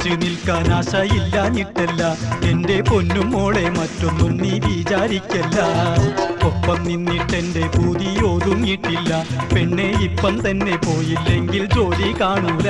ഒന്നിച്ചു നിൽക്കാൻ ആശയില്ലാഞ്ഞിട്ടല്ല എന്റെ പൊന്നും മോളെ, മറ്റൊന്നും നീ വിചാരിക്കല്ല. ഒപ്പം നിന്നിട്ടെന്റെ പൂതി ഒതുങ്ങിയിട്ടില്ല പെണ്ണെ, ഇപ്പം തന്നെ പോയില്ലെങ്കിൽ ജോലി കാണൂല.